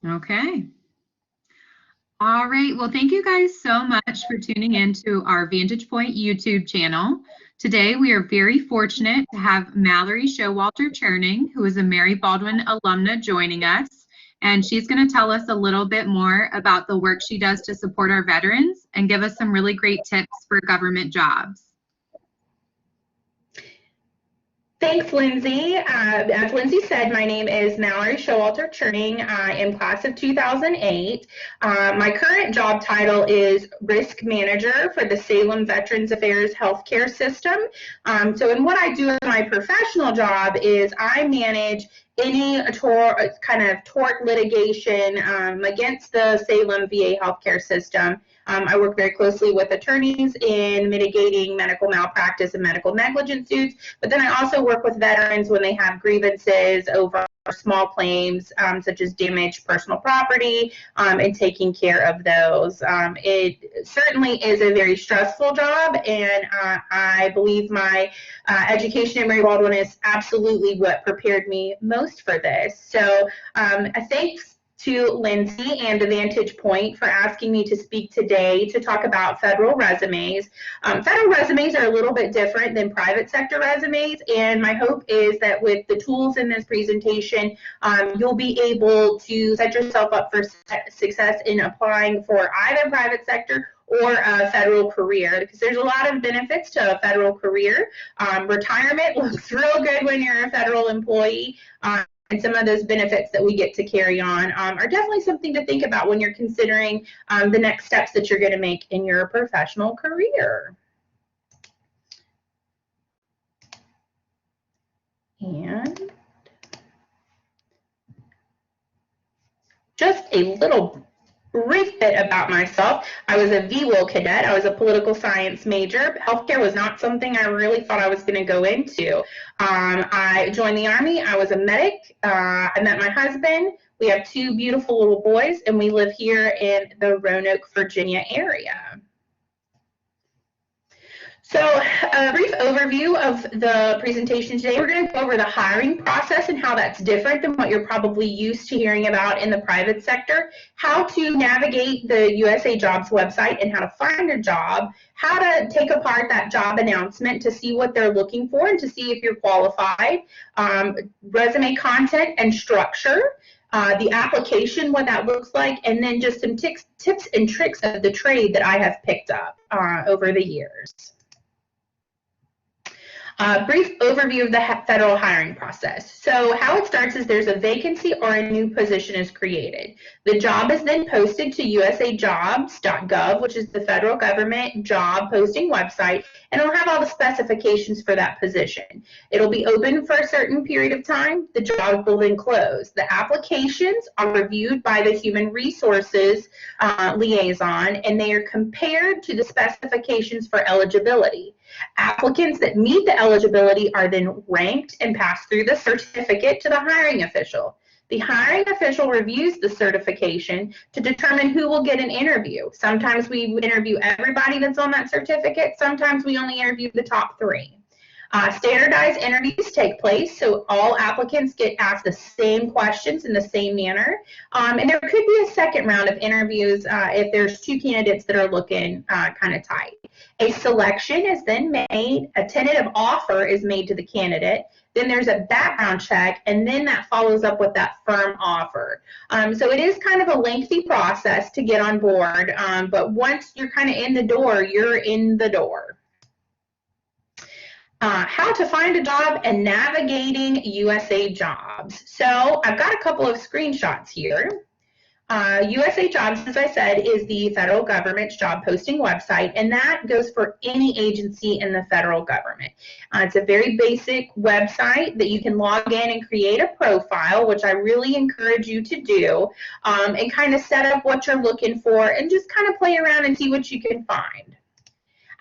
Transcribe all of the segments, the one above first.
Okay. All right. Well, thank you guys so much for tuning in to our Vantage Point YouTube channel. Today, we are very fortunate to have Mallory Showalter Churning, who is a Mary Baldwin alumna, joining us. And she's going to tell us a little bit more about the work she does to support our veterans and give us some really great tips for government jobs. Thanks, Lindsay. As Lindsay said, my name is Mallory Showalter Churning. I am class of 2008. My current job title is Risk Manager for the Salem Veterans Affairs Healthcare System. In what I do in my professional job is I manage any kind of tort litigation against the Salem VA healthcare system. I work very closely with attorneys in mitigating medical malpractice and medical negligence suits, but then I also work with veterans when they have grievances over small claims such as damaged personal property and taking care of those. It certainly is a very stressful job, and I believe my education at Mary Baldwin is absolutely what prepared me most for this. So thanks to Lindsay and Vantage Point for asking me to speak today to talk about federal resumes. Federal resumes are a little bit different than private sector resumes, and my hope is that with the tools in this presentation, you'll be able to set yourself up for success in applying for either private sector or a federal career, because there's a lot of benefits to a federal career. Retirement looks real good when you're a federal employee. And some of those benefits that we get to carry on are definitely something to think about when you're considering the next steps that you're going to make in your professional career. And just a little brief bit about myself. I was a VWIL cadet. I was a political science major. Healthcare was not something I really thought I was going to go into. I joined the Army. I was a medic. I met my husband. We have two beautiful little boys, and we live here in the Roanoke, Virginia area. So a brief overview of the presentation today. We're going to go over the hiring process and how that's different than what you're probably used to hearing about in the private sector, how to navigate the USA Jobs website and how to find a job, how to take apart that job announcement to see what they're looking for and to see if you're qualified, resume content and structure, the application, what that looks like, and then just some tips and tricks of the trade that I have picked up over the years. Brief overview of the federal hiring process. So how it starts is there's a vacancy or a new position is created. The job is then posted to usajobs.gov, which is the federal government job posting website, and it'll have all the specifications for that position. It'll be open for a certain period of time. The job will then close. The applications are reviewed by the Human Resources liaison, and they are compared to the specifications for eligibility. Applicants that meet the eligibility are then ranked and passed through the certificate to the hiring official. The hiring official reviews the certification to determine who will get an interview. Sometimes we interview everybody that's on that certificate. Sometimes we only interview the top 3. Standardized interviews take place, so all applicants get asked the same questions in the same manner. And there could be a second round of interviews if there's 2 candidates that are looking kind of tight. A selection is then made, a tentative offer is made to the candidate, then there's a background check, and then that follows up with that firm offer. So it is kind of a lengthy process to get on board, but once you're kind of in the door, you're in the door. How to find a job and navigating USA Jobs. So I've got a couple of screenshots here. USA Jobs, as I said, is the federal government's job posting website, and that goes for any agency in the federal government. It's a very basic website that you can log in and create a profile, which I really encourage you to do, and kind of set up what you're looking for and just kind of play around and see what you can find.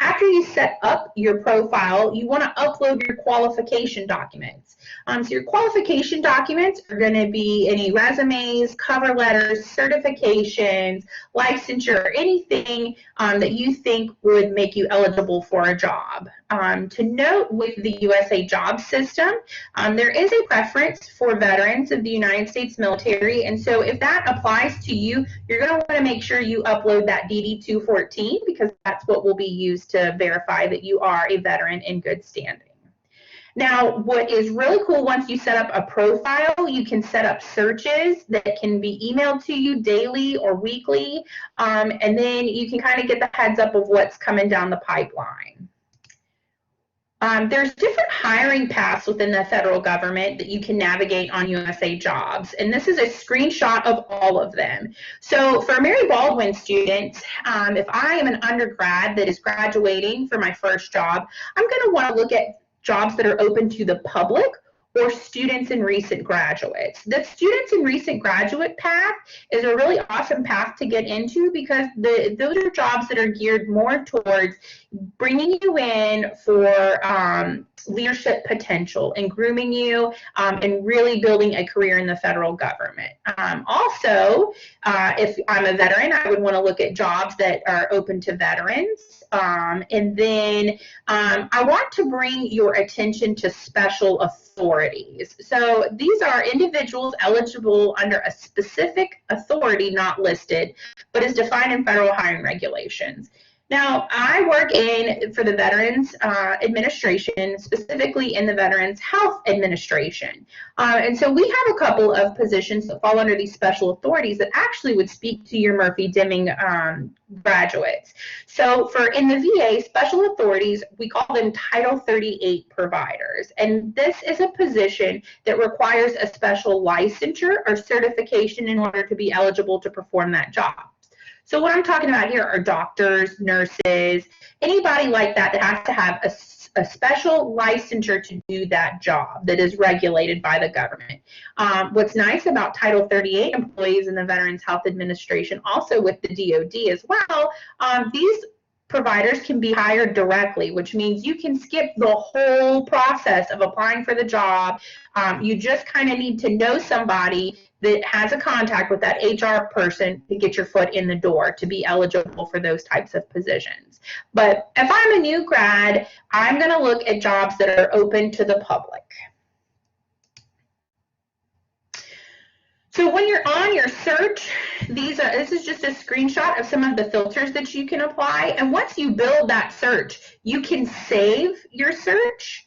After you set up your profile, you want to upload your qualification documents. So your qualification documents are going to be any resumes, cover letters, certifications, licensure, anything that you think would make you eligible for a job. to note with the USA job system, there is a preference for veterans of the United States military. And so if that applies to you, you're going to want to make sure you upload that DD-214 because that's what will be used to verify that you are a veteran in good standing. Now, what is really cool, once you set up a profile, you can set up searches that can be emailed to you daily or weekly, and then you can kind of get the heads up of what's coming down the pipeline. There's different hiring paths within the federal government that you can navigate on USA Jobs, and this is a screenshot of all of them. So for Mary Baldwin students, if I am an undergrad that is graduating for my first job, I'm going to want to look at jobs that are open to the public or students and recent graduates. The students and recent graduate path is a really awesome path to get into because those are jobs that are geared more towards bringing you in for leadership potential and grooming you and really building a career in the federal government. Also, if I'm a veteran, I would want to look at jobs that are open to veterans. And then I want to bring your attention to special authorities. So these are individuals eligible under a specific authority not listed, but is defined in federal hiring regulations. Now, I work for the Veterans Administration, specifically in the Veterans Health Administration. And so we have a couple of positions that fall under these special authorities that actually would speak to your Murphy-Deming graduates. So in the VA, special authorities, we call them Title 38 providers. And this is a position that requires a special licensure or certification in order to be eligible to perform that job. So what I'm talking about here are doctors, nurses, anybody like that that has to have a special licensure to do that job that is regulated by the government. What's nice about Title 38 employees in the Veterans Health Administration, also with the DOD as well, these providers can be hired directly, which means you can skip the whole process of applying for the job. You just kind of need to know somebody that has a contact with that HR person to get your foot in the door to be eligible for those types of positions. But if I'm a new grad, I'm going to look at jobs that are open to the public. So when you're on your search, this is just a screenshot of some of the filters that you can apply. And once you build that search, you can save your search.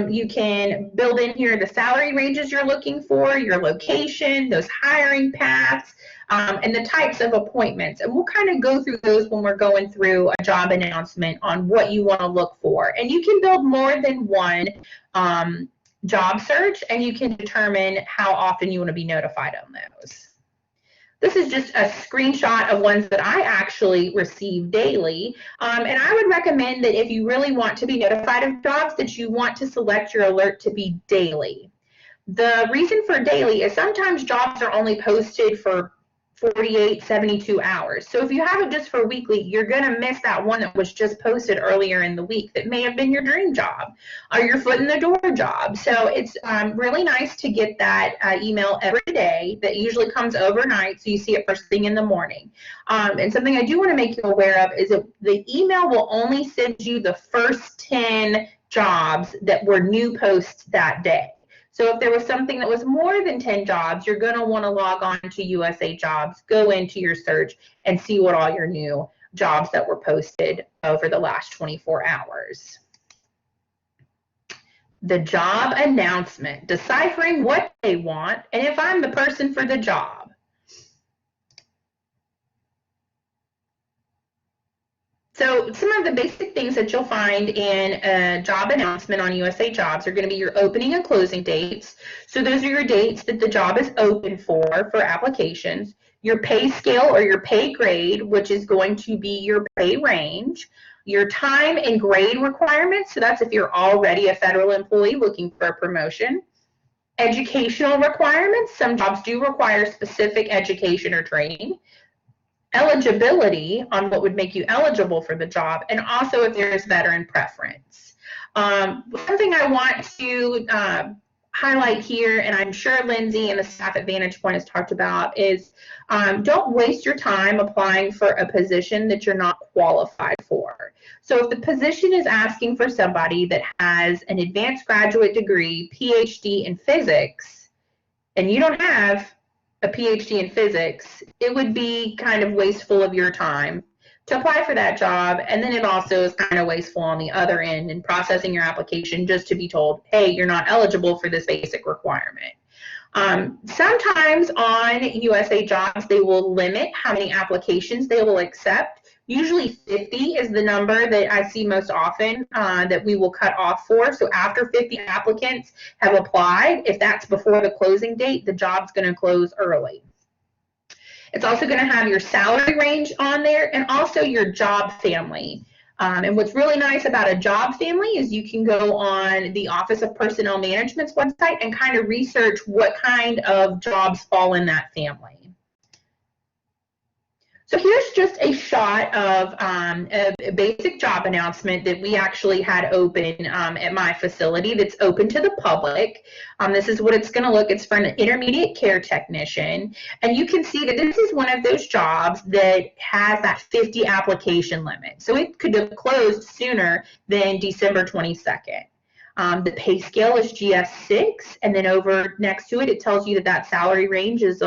You can build in here the salary ranges you're looking for, your location, those hiring paths, and the types of appointments. And we'll kind of go through those when we're going through a job announcement on what you want to look for. And you can build more than one job search, and you can determine how often you want to be notified on those. This is just a screenshot of ones that I actually receive daily. And I would recommend that if you really want to be notified of jobs, that you want to select your alert to be daily. The reason for daily is sometimes jobs are only posted for 48, 72 hours. So if you have it just for weekly, you're going to miss that one that was just posted earlier in the week that may have been your dream job or your foot in the door job. So it's really nice to get that email every day that usually comes overnight, so you see it first thing in the morning. And something I do want to make you aware of is that the email will only send you the first 10 jobs that were new posts that day. So if there was something that was more than 10 jobs, you're going to want to log on to USA Jobs, go into your search, and see what all your new jobs that were posted over the last 24 hours. The job announcement, deciphering what they want, and if I'm the person for the job. So some of the basic things that you'll find in a job announcement on USA Jobs are going to be your opening and closing dates. So those are your dates that the job is open for applications. Your pay scale or your pay grade, which is going to be your pay range. Your time and grade requirements, so that's if you're already a federal employee looking for a promotion. Educational requirements, some jobs do require specific education or training. Eligibility on what would make you eligible for the job, and also if there's veteran preference. One thing I want to highlight here, and I'm sure Lindsay and the staff at Vantage Point has talked about, is don't waste your time applying for a position that you're not qualified for. So if the position is asking for somebody that has an advanced graduate degree, PhD in physics, and you don't have a PhD in physics, it would be kind of wasteful of your time to apply for that job. And then it also is kind of wasteful on the other end in processing your application just to be told, hey, you're not eligible for this basic requirement. Sometimes on USA Jobs, they will limit how many applications they will accept. Usually 50 is the number that I see most often that we will cut off for. So after 50 applicants have applied, if that's before the closing date, the job's going to close early. It's also going to have your salary range on there and also your job family. And what's really nice about a job family is you can go on the Office of Personnel Management's website and kind of research what kind of jobs fall in that family. So here's just a shot of a basic job announcement that we actually had open at my facility that's open to the public. This is what it's going to look. It's for an intermediate care technician. And you can see that this is one of those jobs that has that 50 application limit. So it could have closed sooner than December 22nd. The pay scale is GS6, and then over next to it, it tells you that that salary range is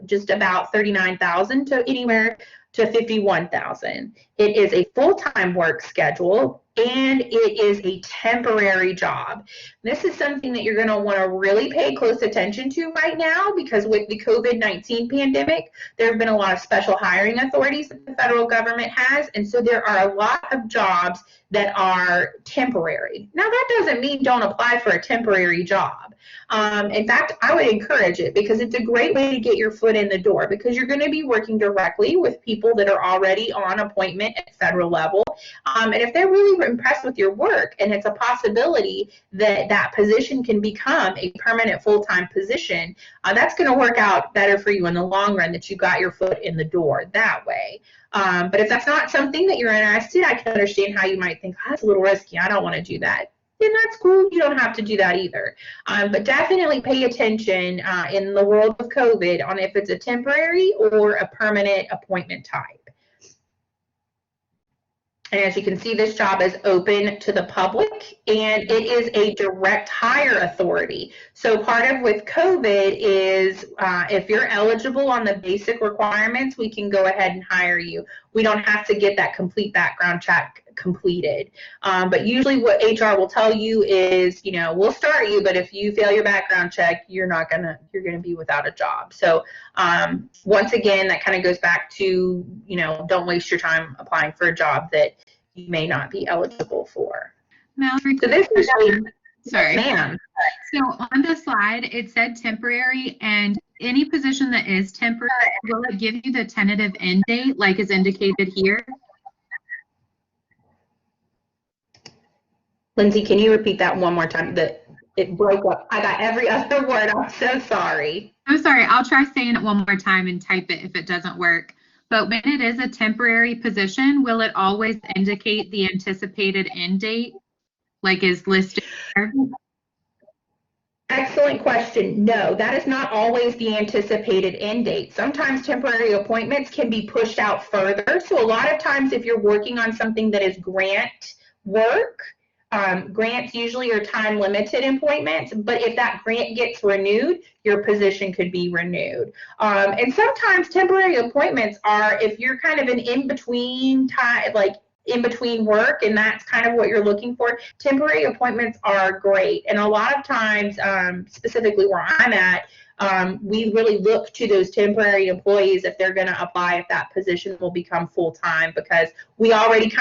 just about $39,000 to anywhere to $51,000. It is a full-time work schedule, and it is a temporary job. This is something that you're going to want to really pay close attention to right now, because with the COVID-19 pandemic, there have been a lot of special hiring authorities that the federal government has, and so there are a lot of jobs that are temporary. Now, that doesn't mean don't apply for a temporary job. In fact, I would encourage it, because it's a great way to get your foot in the door, because you're going to be working directly with people that are already on appointment at federal level. And if they're really impressed with your work and it's a possibility that that position can become a permanent full-time position, that's going to work out better for you in the long run, that you got your foot in the door that way. But if that's not something that you're interested, I can understand how you might think, oh, that's a little risky, I don't want to do that. Then that's cool, you don't have to do that either. But definitely pay attention in the world of COVID on if it's a temporary or a permanent appointment type. And as you can see, this job is open to the public, and it is a direct hire authority. So part of with COVID is if you're eligible on the basic requirements, we can go ahead and hire you. We don't have to get that complete background check completed. But usually what HR will tell you is, you know, we'll start you, but if you fail your background check, you're gonna be without a job. So once again, that kind of goes back to, you know, don't waste your time applying for a job that you may not be eligible for. Mallory, so this is sorry. Ma'am. So on the slide, it said temporary, and any position that is temporary, will it give you the tentative end date like is indicated here? Lindsay, can you repeat that one more time? It broke up. I got every other word. I'm so sorry. I'm sorry. I'll try saying it one more time and type it if it doesn't work. But when it is a temporary position, will it always indicate the anticipated end date like is listed there? Excellent question. No, that is not always the anticipated end date. Sometimes temporary appointments can be pushed out further. So a lot of times if you're working on something that is grant work, grants usually are time limited appointments, but if that grant gets renewed, your position could be renewed. And sometimes temporary appointments are if you're kind of an in-between time, like in between work, and that's kind of what you're looking for. Temporary appointments are great. And a lot of times, specifically where I'm at, we really look to those temporary employees if they're going to apply, if that position will become full-time, because we already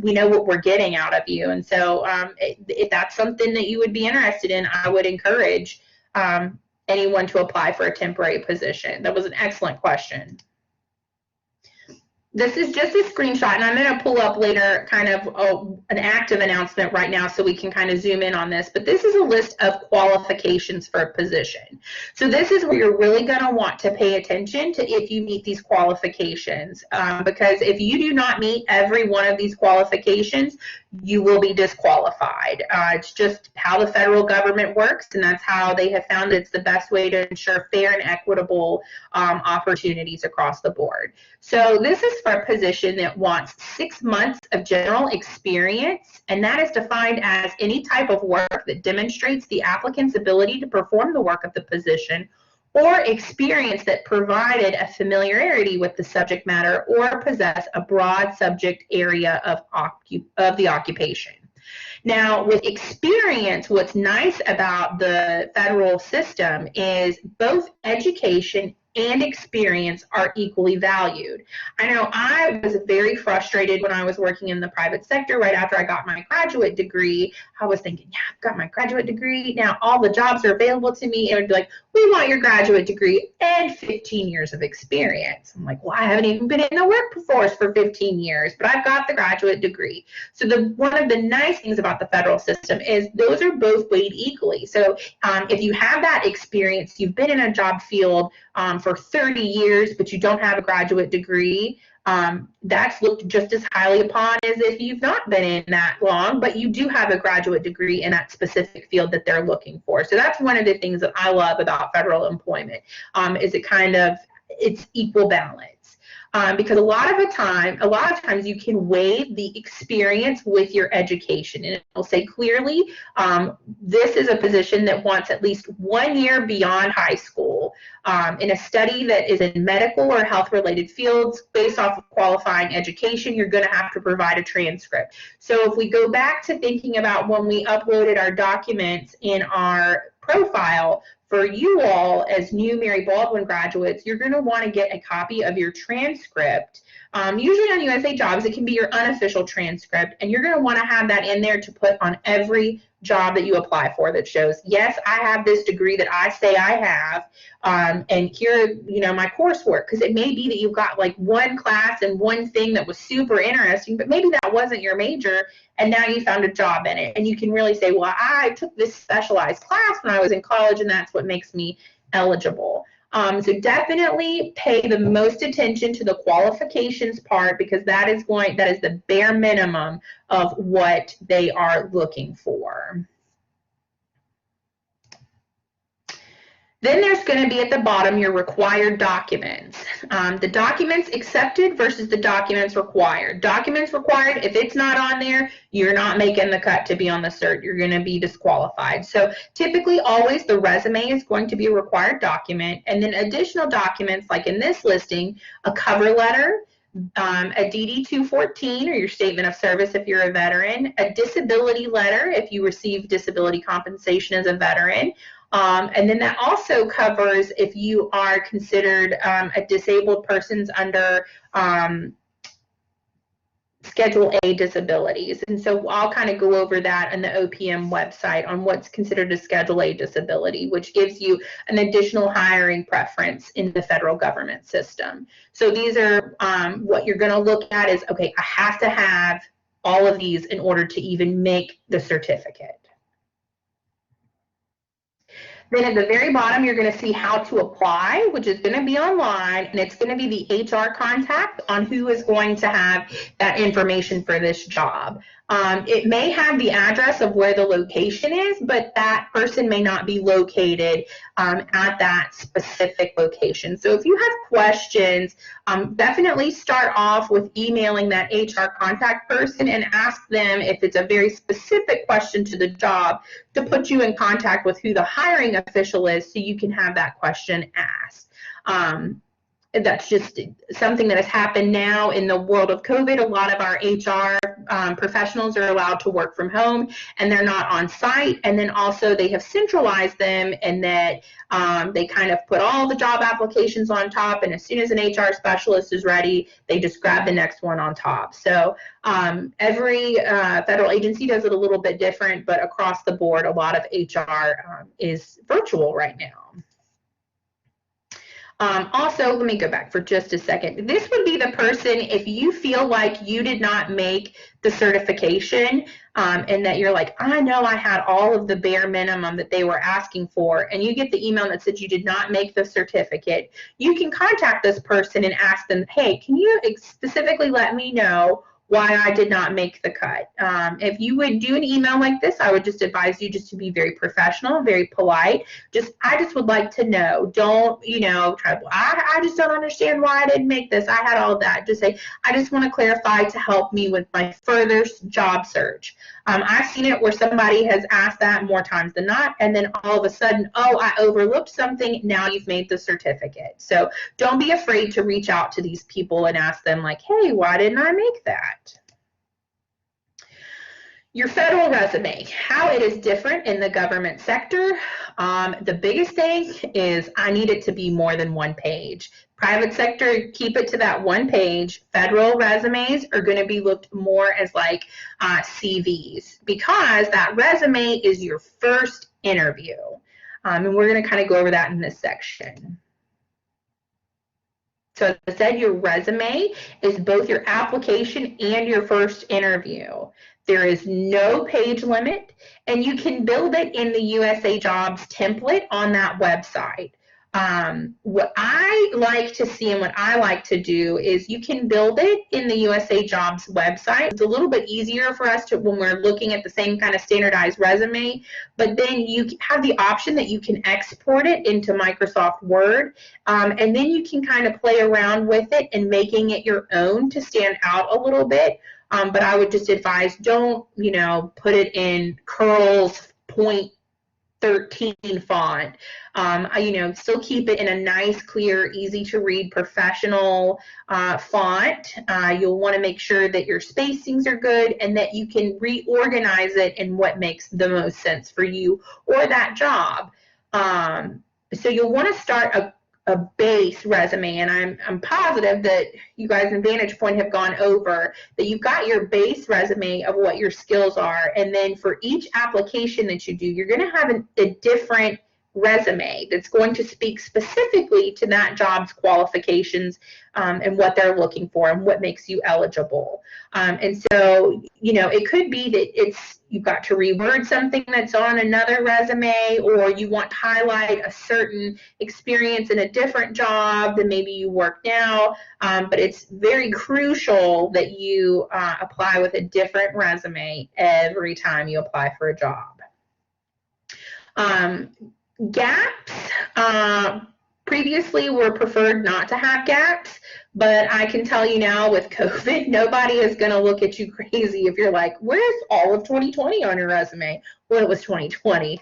we know what we're getting out of you. And so if that's something that you would be interested in, I would encourage anyone to apply for a temporary position. That was an excellent question. This is just a screenshot, and I'm going to pull up later kind of an active announcement right now so we can kind of zoom in on this, but this is a list of qualifications for a position. So this is where you're really going to want to pay attention to if you meet these qualifications, because if you do not meet every one of these qualifications, you will be disqualified. It's just how the federal government works, and that's how they have found it's the best way to ensure fair and equitable opportunities across the board. So this is for a position that wants 6 months of general experience, and that is defined as any type of work that demonstrates the applicant's ability to perform the work of the position, or experience that provided a familiarity with the subject matter or possess a broad subject area of the occupation. Now, with experience, what's nice about the federal system is both education and experience are equally valued. I know I was very frustrated when I was working in the private sector right after I got my graduate degree. I was thinking, yeah, I've got my graduate degree. Now all the jobs are available to me. And it would be like, we want your graduate degree and 15 years of experience. I'm like, well, I haven't even been in the workforce for 15 years, but I've got the graduate degree. So one of the nice things about the federal system is those are both weighed equally. So if you have that experience, you've been in a job field for 30 years, but you don't have a graduate degree, that's looked just as highly upon as if you've not been in that long, but you do have a graduate degree in that specific field that they're looking for. So that's one of the things that I love about federal employment, is it's equal balance. Because a lot of times you can weigh the experience with your education, and it'll say clearly this is a position that wants at least 1 year beyond high school in a study that is in medical or health related fields. Based off of qualifying education, you're going to have to provide a transcript. So if we go back to thinking about when we uploaded our documents in our profile, for you all as new Mary Baldwin graduates, you're going to want to get a copy of your transcript. Usually on USA Jobs, it can be your unofficial transcript, and you're going to want to have that in there to put on every job that you apply for that shows, yes, I have this degree that I say I have, and here, my coursework, because it may be that you've got like one class and one thing that was super interesting, but maybe that wasn't your major, and now you found a job in it, and you can really say, well, I took this specialized class when I was in college, and that's what makes me eligible. So definitely pay the most attention to the qualifications part, because that is the bare minimum of what they are looking for. Then there's going to be at the bottom your required documents. The documents accepted versus the documents required. Documents required, if it's not on there, you're not making the cut to be on the cert. You're going to be disqualified. So typically always the resume is going to be a required document, and then additional documents like in this listing, a cover letter, a DD-214 or your statement of service if you're a veteran, a disability letter if you receive disability compensation as a veteran, and then that also covers if you are considered a disabled persons under Schedule A disabilities. And so I'll kind of go over that on the OPM website on what's considered a Schedule A disability, which gives you an additional hiring preference in the federal government system. So these are what you're going to look at is, okay, I have to have all of these in order to even make the certificate. Then at the very bottom, you're going to see how to apply, which is going to be online, and it's going to be the HR contact on who is going to have that information for this job. It may have the address of where the location is, but that person may not be located at that specific location. So if you have questions, definitely start off with emailing that HR contact person and ask them if it's a very specific question to the job to put you in contact with who the hiring official is so you can have that question asked. That's just something that has happened now in the world of COVID. A lot of our HR professionals are allowed to work from home and they're not on site. And then also they have centralized them in that they kind of put all the job applications on top, and as soon as an HR specialist is ready, they just grab the next one on top. So every federal agency does it a little bit different, but across the board, a lot of HR is virtual right now. Also, let me go back for just a second. This would be the person if you feel like you did not make the certification and that you're like, I know I had all of the bare minimum that they were asking for, and you get the email that said you did not make the certificate, you can contact this person and ask them, hey, can you specifically let me know why I did not make the cut. If you would do an email like this, I would just advise you just to be very professional, very polite. I just would like to know. Don't, try to, I just don't understand why I didn't make this. I had all that. Just say, I just want to clarify to help me with my further job search. I've seen it where somebody has asked that more times than not, and then all of a sudden, oh, I overlooked something. Now you've made the certificate. So don't be afraid to reach out to these people and ask them like, hey, why didn't I make that? Your federal resume, how it is different in the government sector. The biggest thing is I need it to be more than one page. Private sector, keep it to that one page. Federal resumes are going to be looked more as like CVs because that resume is your first interview. And we're going to kind of go over that in this section. So as I said, your resume is both your application and your first interview. There is no page limit, and you can build it in the USA Jobs template on that website. What I like to see and what I like to do is you can build it in the USA Jobs website. It's a little bit easier for us to when we're looking at the same kind of standardized resume, but then you have the option that you can export it into Microsoft Word, and then you can kind of play around with it and making it your own to stand out a little bit. But I would just advise don't, put it in Curl's point 13 font. Still keep it in a nice, clear, easy to read, professional font. You'll want to make sure that your spacings are good and that you can reorganize it in what makes the most sense for you or that job. So you'll want to start a base resume, and I'm positive that you guys in Vantage Point have gone over that you've got your base resume of what your skills are, and then for each application that you do, you're going to have a different resume that's going to speak specifically to that job's qualifications and what they're looking for and what makes you eligible. And so, it could be that you've got to reword something that's on another resume, or you want to highlight a certain experience in a different job than maybe you work now, but it's very crucial that you apply with a different resume every time you apply for a job. Gaps, previously were preferred not to have gaps, but I can tell you now with COVID, nobody is going to look at you crazy if you're like, where's all of 2020 on your resume? Well, it was 2020.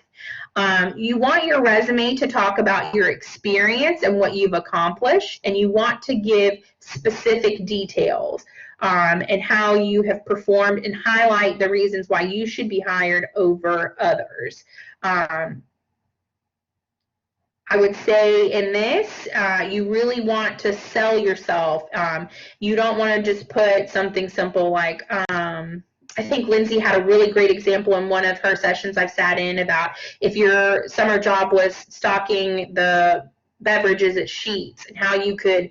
You want your resume to talk about your experience and what you've accomplished, and you want to give specific details and how you have performed and highlight the reasons why you should be hired over others. I would say in this, you really want to sell yourself. You don't want to just put something simple like, I think Lindsay had a really great example in one of her sessions I've sat in about if your summer job was stocking the beverages at Sheets and how you could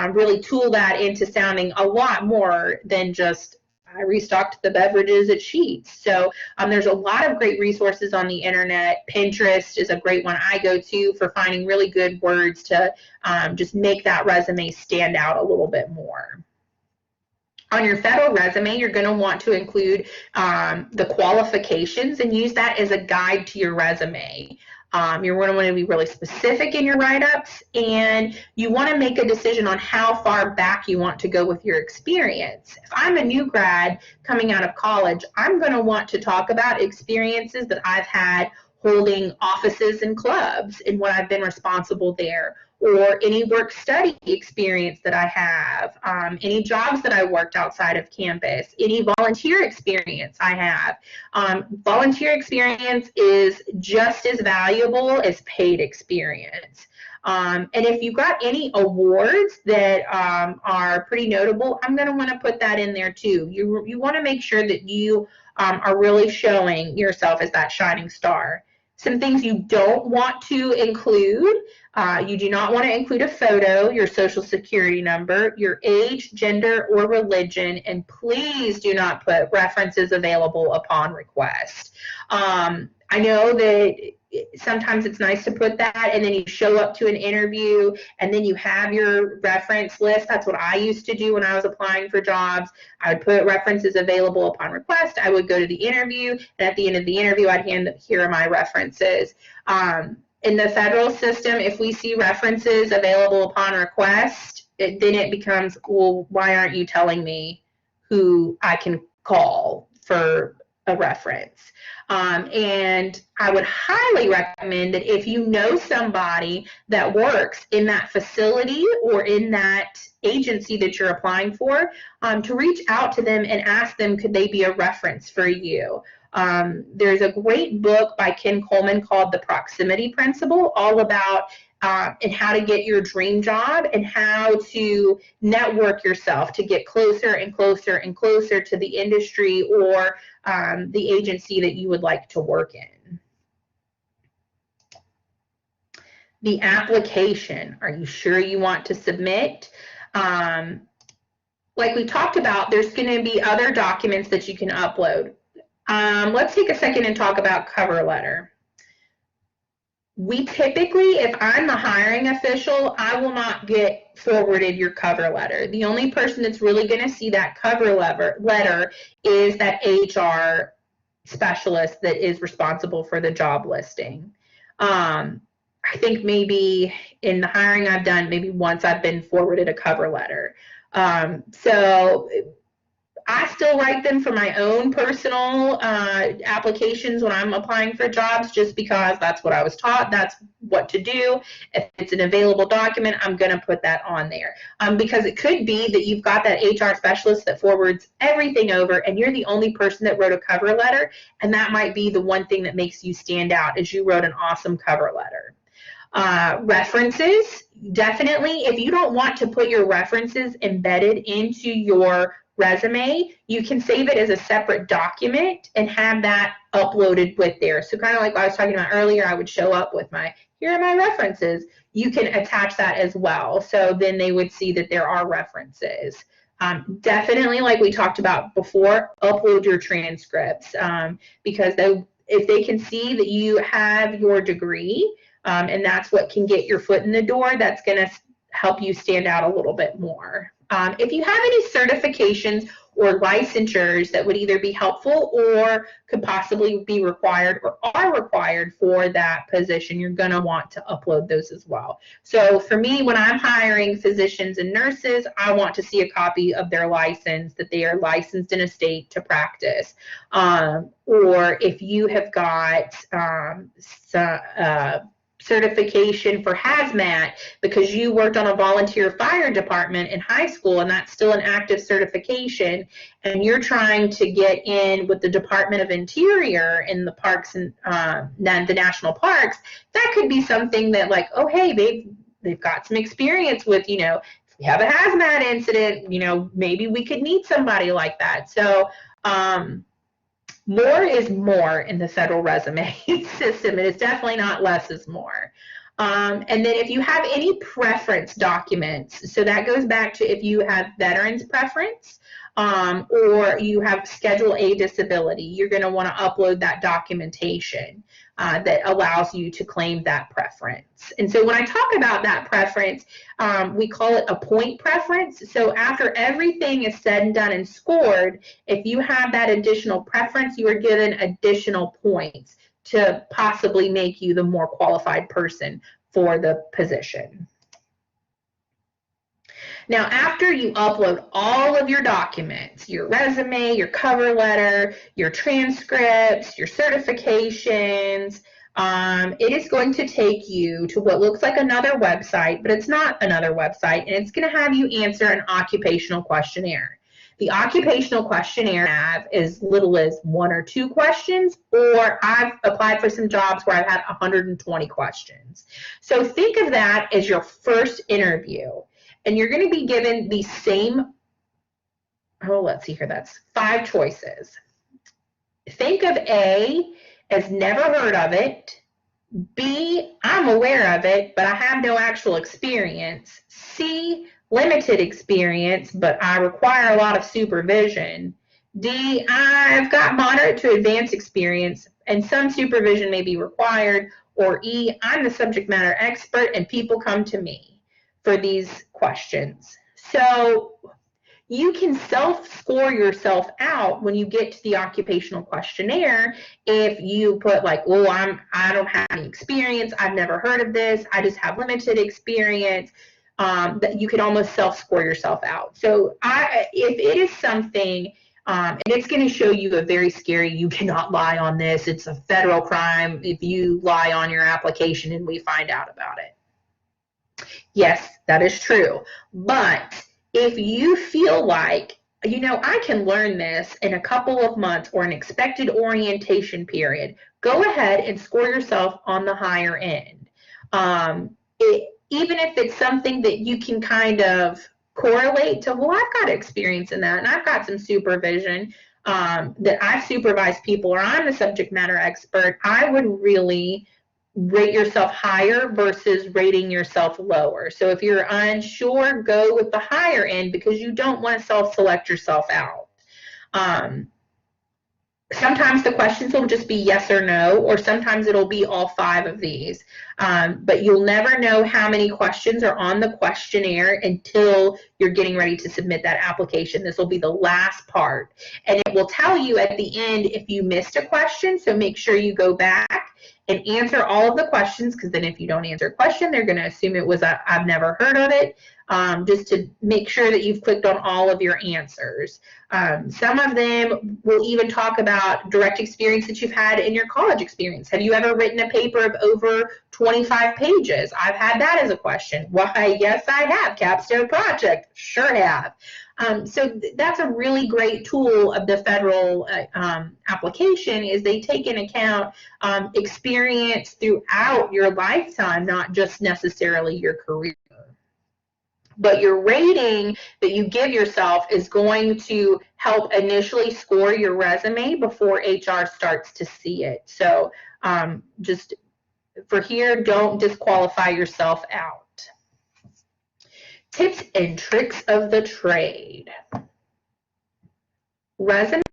really tool that into sounding a lot more than just I restocked the beverages at Sheets. So there's a lot of great resources on the internet. Pinterest is a great one I go to for finding really good words to just make that resume stand out a little bit more. On your federal resume, you're going to want to include the qualifications and use that as a guide to your resume. You're going to want to be really specific in your write-ups, and you want to make a decision on how far back you want to go with your experience. If I'm a new grad coming out of college, I'm going to want to talk about experiences that I've had holding offices and clubs and what I've been responsible there, or any work-study experience that I have, any jobs that I worked outside of campus, any volunteer experience I have. Volunteer experience is just as valuable as paid experience. And if you've got any awards that are pretty notable, I'm going to want to put that in there too. You want to make sure that you are really showing yourself as that shining star. Some things you don't want to include. You do not want to include a photo, your social security number, your age, gender, or religion, and please do not put references available upon request. I know that sometimes it's nice to put that, and then you show up to an interview and then you have your reference list. That's what I used to do when I was applying for jobs. I would put references available upon request. I would go to the interview, and at the end of the interview, I'd hand, here are my references. In the federal system, if we see references available upon request, then it becomes, well, why aren't you telling me who I can call for a reference? And I would highly recommend that if you know somebody that works in that facility or in that agency that you're applying for, to reach out to them and ask them, could they be a reference for you? There's a great book by Ken Coleman called The Proximity Principle, all about and how to get your dream job and how to network yourself to get closer and closer and closer to the industry or the agency that you would like to work in. The application, are you sure you want to submit? Like we talked about, there's going to be other documents that you can upload. Let's take a second and talk about cover letter. We typically, if I'm the hiring official, I will not get forwarded your cover letter. The only person that's really going to see that cover letter is that HR specialist that is responsible for the job listing. I think maybe in the hiring I've done, maybe once I've been forwarded a cover letter. So I still write them for my own personal applications when I'm applying for jobs, just because that's what I was taught. That's what to do. If it's an available document, I'm going to put that on there. Because it could be that you've got that HR specialist that forwards everything over and you're the only person that wrote a cover letter, and that might be the one thing that makes you stand out, is you wrote an awesome cover letter. References, definitely. If you don't want to put your references embedded into your resume, you can save it as a separate document and have that uploaded with there. So kind of like what I was talking about earlier, I would show up with here are my references. You can attach that as well. So then they would see that there are references. Definitely, like we talked about before, upload your transcripts because if they can see that you have your degree, and that's what can get your foot in the door, that's going to help you stand out a little bit more. If you have any certifications or licensures that would either be helpful or could possibly be required or are required for that position, you're going to want to upload those as well. So for me, when I'm hiring physicians and nurses, I want to see a copy of their license, that they are licensed in a state to practice. Or if you have got certification for hazmat because you worked on a volunteer fire department in high school and that's still an active certification, and you're trying to get in with the Department of Interior in the parks and the national parks, that could be something that, like, oh hey, they've got some experience with, if we have a hazmat incident, maybe we could need somebody like that. So more is more in the federal resume system. It is definitely not less is more. And then if you have any preference documents, so that goes back to if you have veterans preference or you have Schedule A disability, you're going to want to upload that documentation that allows you to claim that preference. And so when I talk about that preference, we call it a point preference. So after everything is said and done and scored, if you have that additional preference, you are given additional points to possibly make you the more qualified person for the position. Now, after you upload all of your documents, your resume, your cover letter, your transcripts, your certifications, it is going to take you to what looks like another website, but it's not another website, and it's going to have you answer an occupational questionnaire. The occupational questionnaire have as little as 1 or 2 questions, or I've applied for some jobs where I've had 120 questions. So think of that as your first interview. And you're going to be given the same, let's see here, that's 5 choices. Think of A as never heard of it, B, I'm aware of it, but I have no actual experience. C, limited experience, but I require a lot of supervision. D, I've got moderate to advanced experience and some supervision may be required. Or E, I'm the subject matter expert and people come to me for these questions. So you can self-score yourself out when you get to the occupational questionnaire if you put like, oh, I don't have any experience, I've never heard of this, I just have limited experience. That you can almost self-score yourself out. So if it is something, and it's going to show you a very scary, you cannot lie on this, it's a federal crime if you lie on your application and we find out about it. Yes, that is true. But if you feel like, you know, I can learn this in a couple of months or an expected orientation period, go ahead and score yourself on the higher end. Even if it's something that you can kind of correlate to, well, I've got experience in that and I've got some supervision, that I've supervised people or I'm the subject matter expert, I would really rate yourself higher versus rating yourself lower. So if you're unsure, go with the higher end because you don't want to self-select yourself out. Sometimes the questions will just be yes or no, or sometimes it'll be all 5 of these. But you'll never know how many questions are on the questionnaire until you're getting ready to submit that application. This will be the last part. And it will tell you at the end if you missed a question, so make sure you go back and answer all of the questions, because then if you don't answer a question, they're going to assume it was I've never heard of it, just to make sure that you've clicked on all of your answers. Some of them will even talk about direct experience that you've had in your college experience. Have you ever written a paper of over 25 pages? I've had that as a question. Why, yes, I have. Capstone project, sure have. So that's a really great tool of the federal application, is they take into account experience throughout your lifetime, not just necessarily your career. But your rating that you give yourself is going to help initially score your resume before HR starts to see it. So just for here, don't disqualify yourself out. Tips and tricks of the trade. Resumes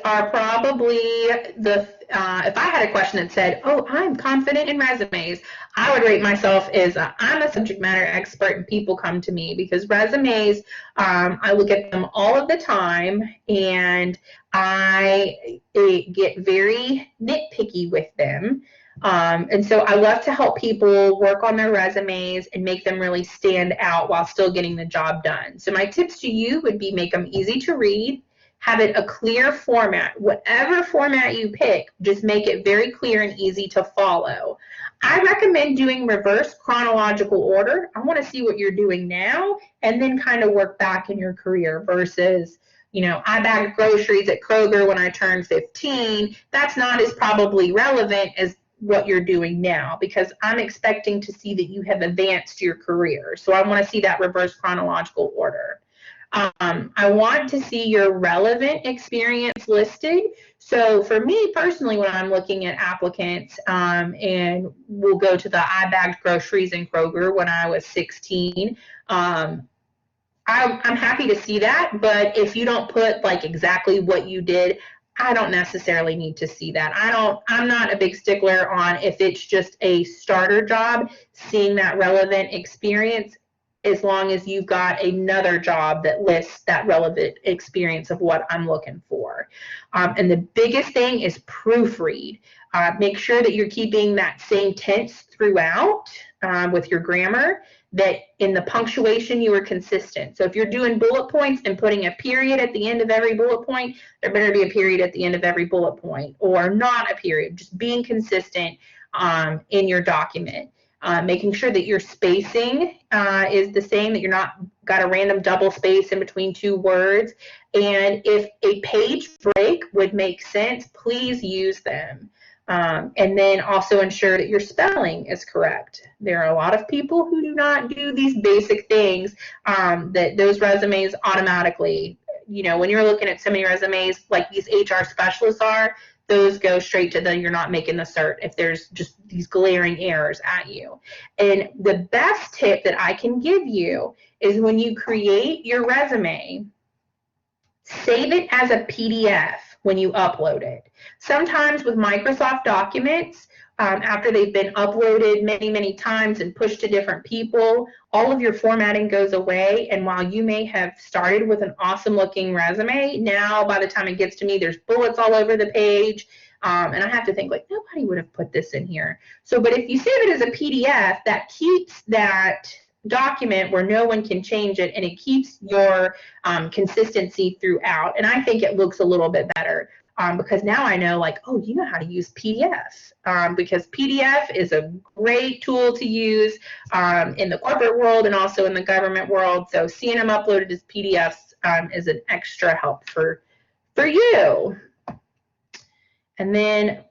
are probably if I had a question that said, oh, I'm confident in resumes, I would rate myself as I'm a subject matter expert and people come to me, because resumes, I look at them all of the time and I get very nitpicky with them. And so I love to help people work on their resumes and make them really stand out while still getting the job done. So my tips to you would be, make them easy to read, have it a clear format. Whatever format you pick, just make it very clear and easy to follow. I recommend doing reverse chronological order. I want to see what you're doing now and then kind of work back in your career versus, you know, I bagged groceries at Kroger when I turned 15. That's not as probably relevant as what you're doing now, because I'm expecting to see that you have advanced your career. So I want to see that reverse chronological order. I want to see your relevant experience listed. So for me personally, when I'm looking at applicants, and we'll go to the I bagged groceries in Kroger when I was 16, I'm happy to see that, but if you don't put like exactly what you did, I don't necessarily need to see that. I'm not a big stickler on if it's just a starter job, seeing that relevant experience, as long as you've got another job that lists that relevant experience of what I'm looking for. And the biggest thing is proofread. Make sure that you're keeping that same tense throughout with your grammar, that in the punctuation you are consistent. So if you're doing bullet points and putting a period at the end of every bullet point, there better be a period at the end of every bullet point, or not a period. Just being consistent in your document. Making sure that your spacing is the same, that you're not got a random double space in between 2 words. And if a page break would make sense, please use them. And then also ensure that your spelling is correct. There are a lot of people who do not do these basic things, that those resumes automatically, you know, when you're looking at so many resumes like these HR specialists are, those go straight to the you're not making the cert if there's just these glaring errors at you. And the best tip that I can give you is when you create your resume, save it as a PDF when you upload it. Sometimes with Microsoft Documents, after they've been uploaded many, many times and pushed to different people, all of your formatting goes away. And while you may have started with an awesome looking resume, now by the time it gets to me, there's bullets all over the page. And I have to think, like, nobody would have put this in here. So, but if you save it as a PDF, that keeps that document where no one can change it, and it keeps your consistency throughout. And I think it looks a little bit better because now I know, like, oh, you know how to use PDF, because PDF is a great tool to use in the corporate world and also in the government world. So seeing them uploaded as PDFs is an extra help for you. And then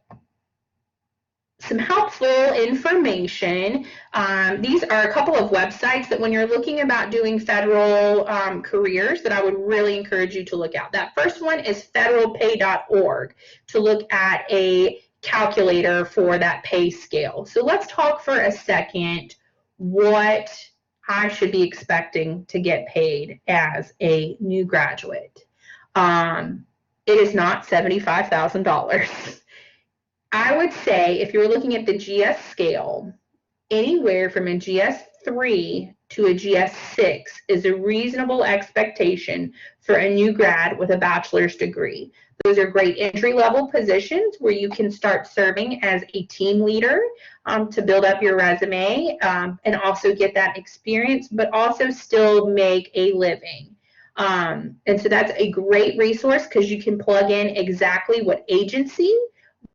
some helpful information. These are a couple of websites that when you're looking about doing federal careers that I would really encourage you to look at. That first one is federalpay.org to look at a calculator for that pay scale. So let's talk for a second what I should be expecting to get paid as a new graduate. It is not $75,000. I would say if you're looking at the GS scale, anywhere from a GS3 to a GS6 is a reasonable expectation for a new grad with a bachelor's degree. Those are great entry-level positions where you can start serving as a team leader to build up your resume and also get that experience, but also still make a living. And so that's a great resource because you can plug in exactly what agency,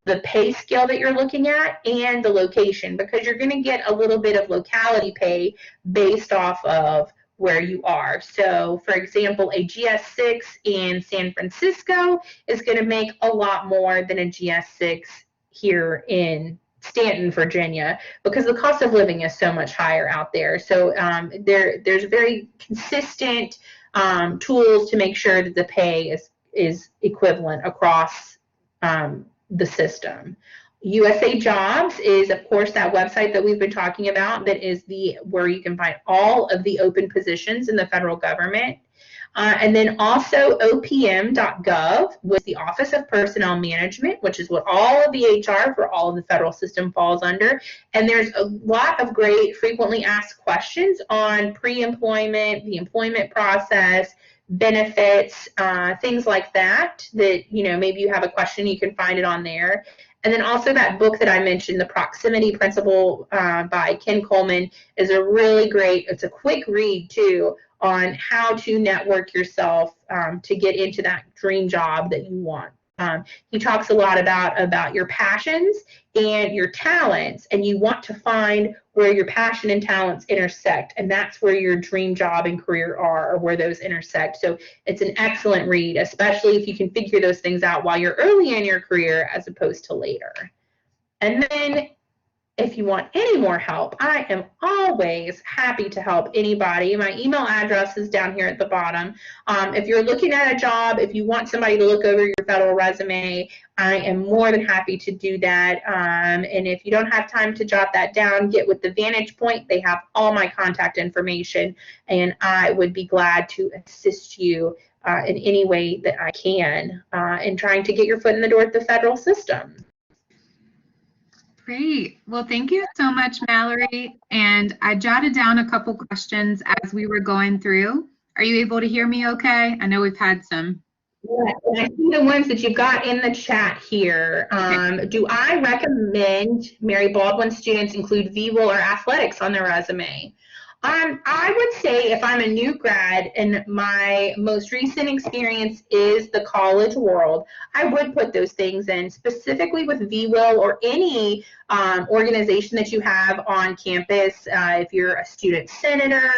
the pay scale that you're looking at, and the location, because you're going to get a little bit of locality pay based off of where you are. So for example, a GS6 in San Francisco is going to make a lot more than a GS6 here in Stanton, Virginia, because the cost of living is so much higher out there. So there's very consistent tools to make sure that the pay is equivalent across the system. USA Jobs is, of course, that website that we've been talking about that is where you can find all of the open positions in the federal government. And then also opm.gov with the Office of Personnel Management, which is what all of the HR for all of the federal system falls under. And there's a lot of great frequently asked questions on pre-employment, the employment process, benefits, things like that, maybe you have a question, you can find it on there. And then also that book that I mentioned, The Proximity Principle by Ken Coleman, is a really great, it's a quick read too, on how to network yourself to get into that dream job that you want. He talks a lot about your passions and your talents, and you want to find where your passion and talents intersect, and that's where your dream job and career are, or where those intersect. So it's an excellent read, especially if you can figure those things out while you're early in your career as opposed to later. And then if you want any more help, I am always happy to help anybody. My email address is down here at the bottom. If you're looking at a job, if you want somebody to look over your federal resume, I am more than happy to do that. And if you don't have time to jot that down, get with the Vantage Point. They have all my contact information, and I would be glad to assist you in any way that I can in trying to get your foot in the door at the federal system. Great. Well, thank you so much, Mallory. And I jotted down a couple questions as we were going through. Are you able to hear me okay? I know we've had some. Yeah, and I see the ones that you've got in the chat here. Do I recommend Mary Baldwin students include VWIL or athletics on their resume? I would say if I'm a new grad and my most recent experience is the college world, I would put those things in, specifically with VWIL or any organization that you have on campus. If you're a student senator,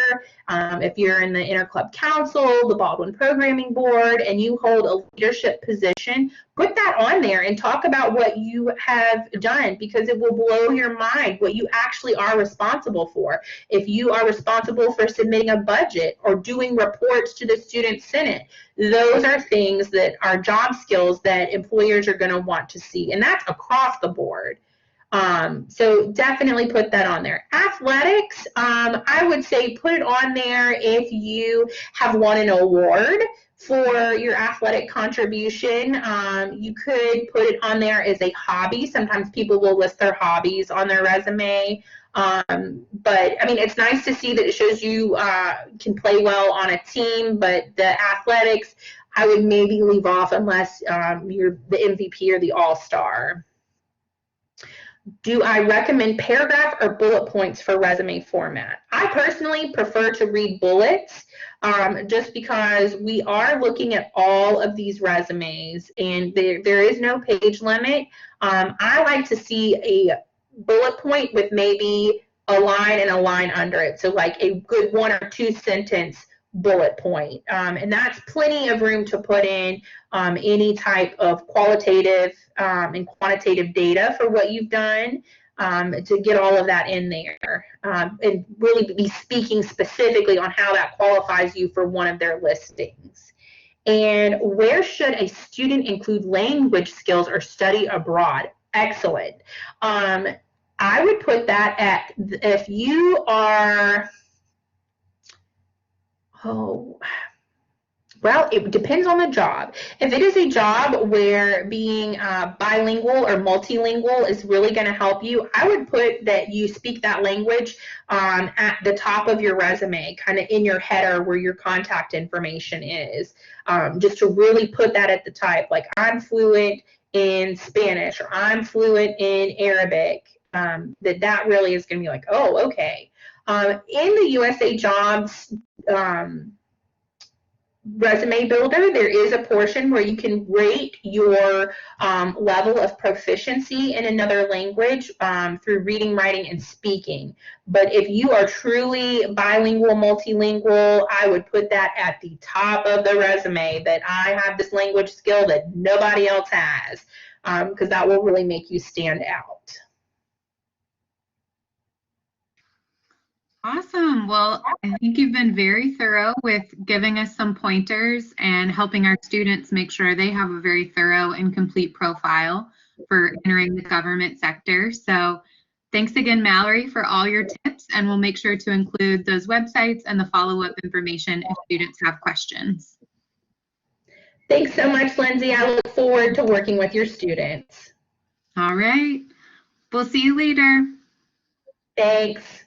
if you're in the Interclub Council, the Baldwin Programming Board, and you hold a leadership position, put that on there and talk about what you have done, because it will blow your mind what you actually are responsible for. If you are responsible for submitting a budget or doing reports to the student senate, those are things that are job skills that employers are going to want to see, and that's across the board. So definitely put that on there. Athletics, I would say put it on there if you have won an award for your athletic contribution. You could put it on there as a hobby. Sometimes people will list their hobbies on their resume. But I mean, it's nice to see that it shows you can play well on a team, but the athletics, I would maybe leave off unless you're the MVP or the all-star. Do I recommend paragraph or bullet points for resume format? I personally prefer to read bullets, just because we are looking at all of these resumes and there is no page limit. I like to see a bullet point with maybe a line and a line under it. So like a good 1 or 2 sentence bullet point. And that's plenty of room to put in any type of qualitative and quantitative data for what you've done, to get all of that in there, and really be speaking specifically on how that qualifies you for one of their listings. And where should a student include language skills or study abroad? Excellent. I would put that at, if you are, well, it depends on the job. If it is a job where being bilingual or multilingual is really going to help you, I would put that you speak that language at the top of your resume, kind of in your header where your contact information is, just to really put that at the top. Like, I'm fluent in Spanish, or I'm fluent in Arabic. That really is going to be like, oh, okay. In the USA Jobs resume builder, there is a portion where you can rate your level of proficiency in another language through reading, writing, and speaking. But if you are truly bilingual, multilingual, I would put that at the top of the resume, that I have this language skill that nobody else has, because that will really make you stand out. Awesome. Well, I think you've been very thorough with giving us some pointers and helping our students make sure they have a very thorough and complete profile for entering the government sector. So thanks again, Mallory, for all your tips, and we'll make sure to include those websites and the follow-up information if students have questions. Thanks so much, Lindsay. I look forward to working with your students. All right. We'll see you later. Thanks.